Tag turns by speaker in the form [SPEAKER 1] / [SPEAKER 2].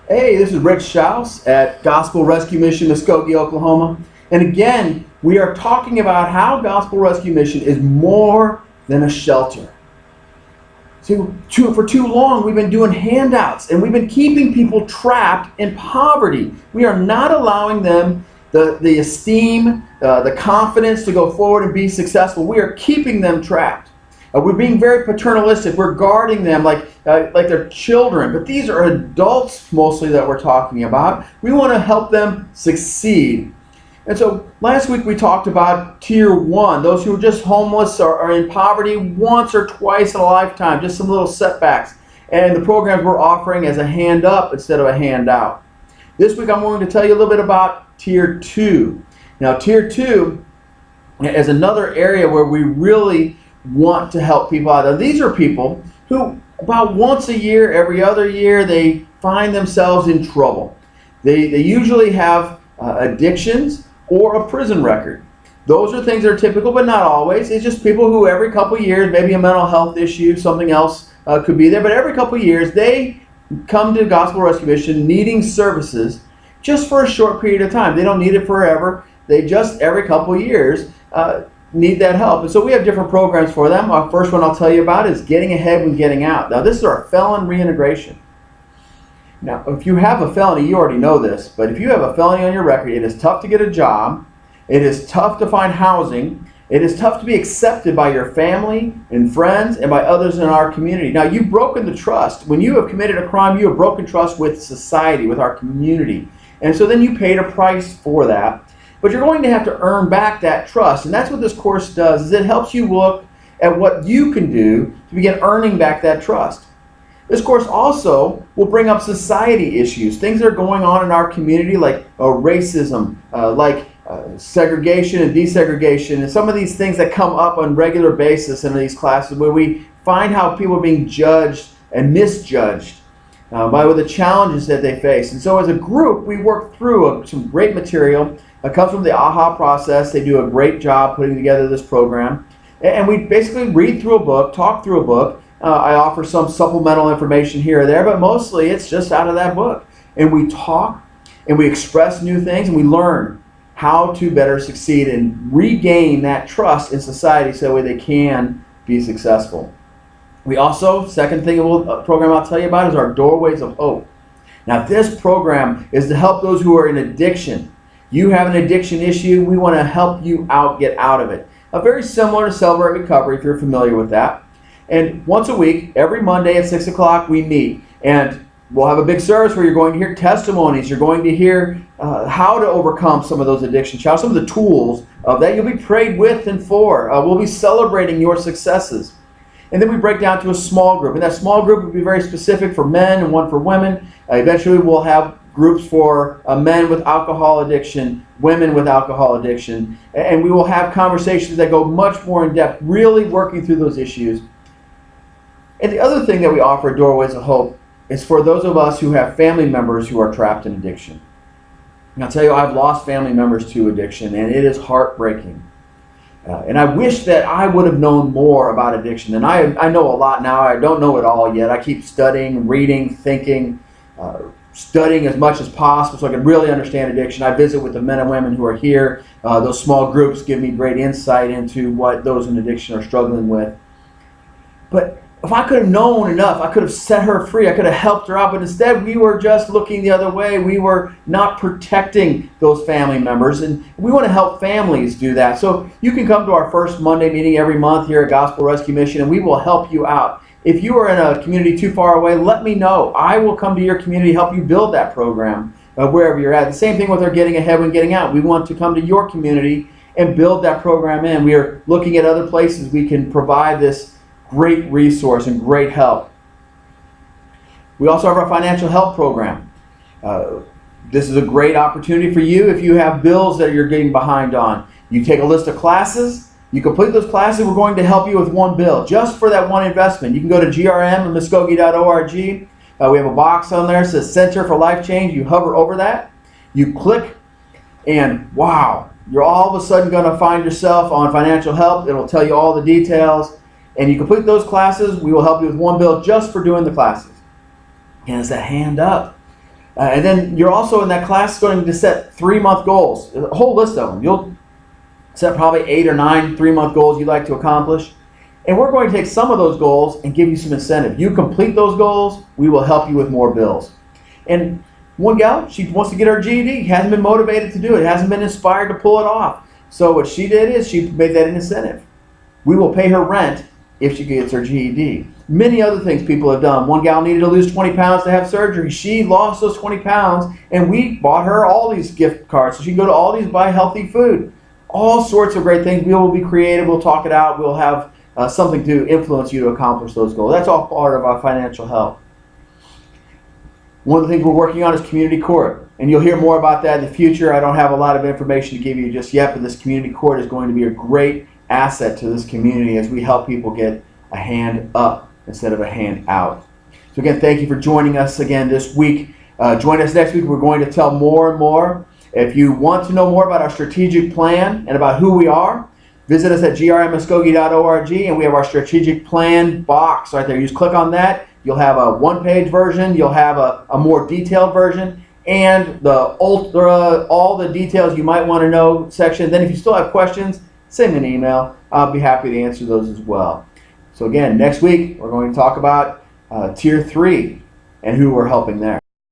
[SPEAKER 1] Hey, this is Rich Schaus at Gospel Rescue Mission, Muskogee, Oklahoma. And again, we are talking about how Gospel Rescue Mission is more than a shelter. For too long, we've been doing handouts and we've been keeping people trapped in poverty. We are not allowing them the esteem, the confidence to go forward and be successful. We are keeping them trapped. We're being very paternalistic. We're guarding them like they're children. But these are adults mostly that we're talking about. We want to help them succeed. And so last week we talked about Tier 1, those who are just homeless or are in poverty once or twice in a lifetime, just some little setbacks. And the programs we're offering as a hand up instead of a handout. This week I'm going to tell you a little bit about Tier 2. Now Tier 2 is another area where we really want to help people out. Now, these are people who about once a year, every other year, they find themselves in trouble. They usually have addictions or a prison record. Those are things that are typical, but not always. It's just people who every couple of years, maybe a mental health issue, something else could be there, but every couple of years they come to Gospel Rescue Mission needing services just for a short period of time. They don't need it forever. They just every couple of years need that help. And so we have different programs for them. Our first one I'll tell you about is Getting Ahead When Getting Out. Now this is our felon reintegration. Now if you have a felony, you already know this, but if you have a felony on your record, it is tough to get a job. It is tough to find housing. It is tough to be accepted by your family and friends and by others in our community. Now you've broken the trust. When you have committed a crime, you have broken trust with society, with our community. And so then you paid a price for that. But you're going to have to earn back that trust. And that's what this course does, is it helps you look at what you can do to begin earning back that trust. This course also will bring up society issues, things that are going on in our community like racism, segregation and desegregation, and some of these things that come up on a regular basis in these classes where we find how people are being judged and misjudged by the challenges that they face. And so as a group, we work through some great material. It comes from the AHA process. They do a great job putting together this program. And we basically read through a book, talk through a book. I offer some supplemental information here or there, but mostly it's just out of that book. And we talk and we express new things and we learn how to better succeed and regain that trust in society so that way they can be successful. We also, second thing program I'll tell you about is our Doorways of Hope. Now this program is to help those who are in addiction. You have an addiction issue, we want to help you get out of it. Very similar to Celebrate Recovery, if you're familiar with that. And once a week, every Monday at 6 o'clock, we meet. And we'll have a big service where you're going to hear testimonies. You're going to hear how to overcome some of those addiction challenges, some of the tools that you'll be prayed with and for. We'll be celebrating your successes. And then we break down to a small group. And that small group will be very specific for men and one for women. Eventually, we'll have groups for men with alcohol addiction, women with alcohol addiction, and we will have conversations that go much more in depth, really working through those issues. And the other thing that we offer at Doorways of Hope is for those of us who have family members who are trapped in addiction. And I'll tell you, I've lost family members to addiction, and it is heartbreaking. And I wish that I would have known more about addiction. And I know a lot now. I don't know it all yet. I keep studying, reading, thinking, studying as much as possible so I can really understand addiction. I visit with the men and women who are here. Those small groups give me great insight into what those in addiction are struggling with. But if I could have known enough, I could have set her free. I could have helped her out. But instead, we were just looking the other way. We were not protecting those family members. And we want to help families do that. So you can come to our first Monday meeting every month here at Gospel Rescue Mission, and we will help you out. If you are in a community too far away, let me know. I will come to your community, help you build that program wherever you're at. The same thing with our Getting Ahead When Getting Out. We want to come to your community and build that program in. We are looking at other places we can provide this great resource and great help. We also have our financial help program. This is a great opportunity for you if you have bills that you're getting behind on. You take a list of classes. You complete those classes, we're going to help you with one bill, just for that one investment. You can go to grm.muskogee.org. We have a box on there that says Center for Life Change. You hover over that, you click, and wow, you're all of a sudden going to find yourself on financial help. It'll tell you all the details. And you complete those classes, we will help you with one bill just for doing the classes. And it's a hand up. And then you're also in that class going to set 3-month goals, a whole list of them. You'll set probably 8 or 9 3-month goals you'd like to accomplish. And we're going to take some of those goals and give you some incentive. You complete those goals, we will help you with more bills. And one gal, she wants to get her GED, hasn't been motivated to do it, hasn't been inspired to pull it off. So what she did is she made that an incentive. We will pay her rent if she gets her GED. Many other things people have done. One gal needed to lose 20 pounds to have surgery. She lost those 20 pounds, and we bought her Aldi's gift cards so she can go to Aldi's and buy healthy food. All sorts of great things. We will be creative. We'll talk it out. We'll have something to influence you to accomplish those goals. That's all part of our financial help. One of the things we're working on is community court, and you'll hear more about that in the future. I don't have a lot of information to give you just yet, but this community court is going to be a great asset to this community as we help people get a hand up instead of a hand out. So again, thank you for joining us again this week. Join us next week. We're going to tell more and more. If you want to know more about our strategic plan and about who we are, visit us at grmmuskogee.org, and we have our strategic plan box right there. You just click on that. You'll have a one-page version. You'll have a more detailed version, and the all the details you might want to know section. Then if you still have questions, send me an email. I'll be happy to answer those as well. So again, next week we're going to talk about Tier 3 and who we're helping there.